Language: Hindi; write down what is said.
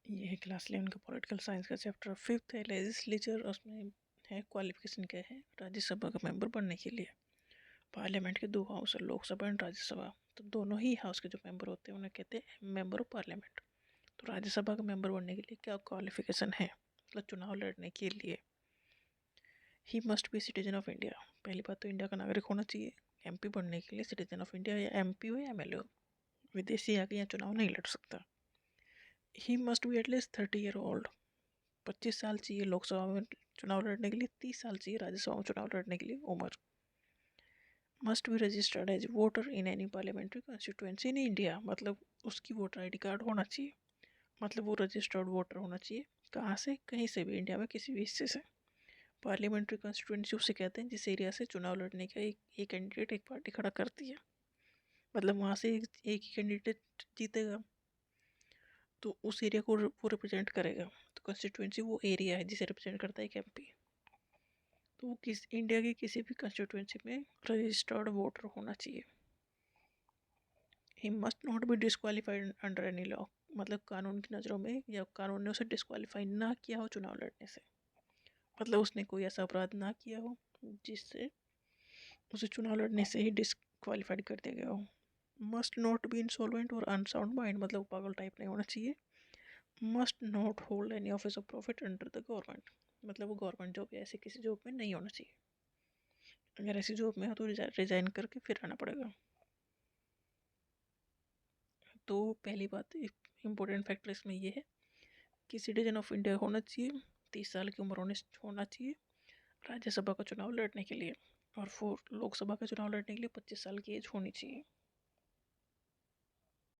ये है क्लास 11 का पॉलिटिकल साइंस का चैप्टर 5 है लेजिस्लेचर। उसमें है क्वालिफिकेशन क्या है राज्यसभा का मेंबर बनने के लिए। पार्लियामेंट के दो हाउस है, लोकसभा एंड राज्यसभा। तो दोनों ही हाउस के जो मेंबर होते हैं उन्हें कहते हैं मेंबर ऑफ पार्लियामेंट। तो राज्यसभा का मेंबर बनने के लिए क्या क्वालिफिकेशन है, मतलब चुनाव लड़ने के लिए। He must be citizen of India. पहली बात तो इंडिया का नागरिक होना चाहिए। एमपी बनने के लिए सिटीजन ऑफ इंडिया या एमपी हो या एमएलए हो, विदेशी आके यहाँ चुनाव नहीं लड़ सकता। He must be at least 30 year old. 25 साल चाहिए लोकसभा में चुनाव लड़ने के लिए, 30 साल चाहिए राज्यसभा में चुनाव लड़ने के लिए उम्र। Must be registered as voter in any parliamentary constituency in India, मतलब उसकी वोटर आईडी कार्ड होना चाहिए, मतलब वो रजिस्टर्ड वोटर होना चाहिए। कहाँ से, कहीं से भी इंडिया में किसी भी हिस्से से। पार्लियामेंट्री कॉन्स्टिट्यूएंसी उसे कहते हैं जिस एरिया से चुनाव लड़ने का एक कैंडिडेट एक पार्टी खड़ा करती है, मतलब वहाँ से एक ही कैंडिडेट जीतेगा तो उस एरिया को वो रिप्रेजेंट करेगा। तो कॉन्स्टिट्यूएंसी वो एरिया है जिसे रिप्रेजेंट करता है एक एमपी। तो वो किस इंडिया की किसी भी कंस्टिट्यूएंसी में रजिस्टर्ड वोटर होना चाहिए। He must not be disqualified under any law, मतलब कानून की नज़रों में या कानून ने उसे डिस्क्वालीफाई ना किया हो चुनाव लड़ने से, मतलब उसने कोई ऐसा अपराध ना किया हो जिससे उसे चुनाव लड़ने से ही डिस्क्वालीफाइड कर दिया गया हो। मस्ट नॉट बी इंसॉल्वेंट और अनसाउंड माइंड, मतलब पागल टाइप नहीं होना चाहिए। Must not hold any office of profit under the government, मतलब वो गवर्नमेंट जॉब या ऐसी किसी जॉब में नहीं होना चाहिए। अगर ऐसी जॉब में हो तो रिजाइन करके फिर आना पड़ेगा। तो पहली बात इम्पोर्टेंट फैक्टर इसमें ये है कि सिटीजन ऑफ इंडिया होना चाहिए, 30 साल की उम्र होना चाहिए राज्यसभा का चुनाव लड़ने के लिए, और फोर लोकसभा का चुनाव लड़ने के लिए 25 साल की एज होनी चाहिए।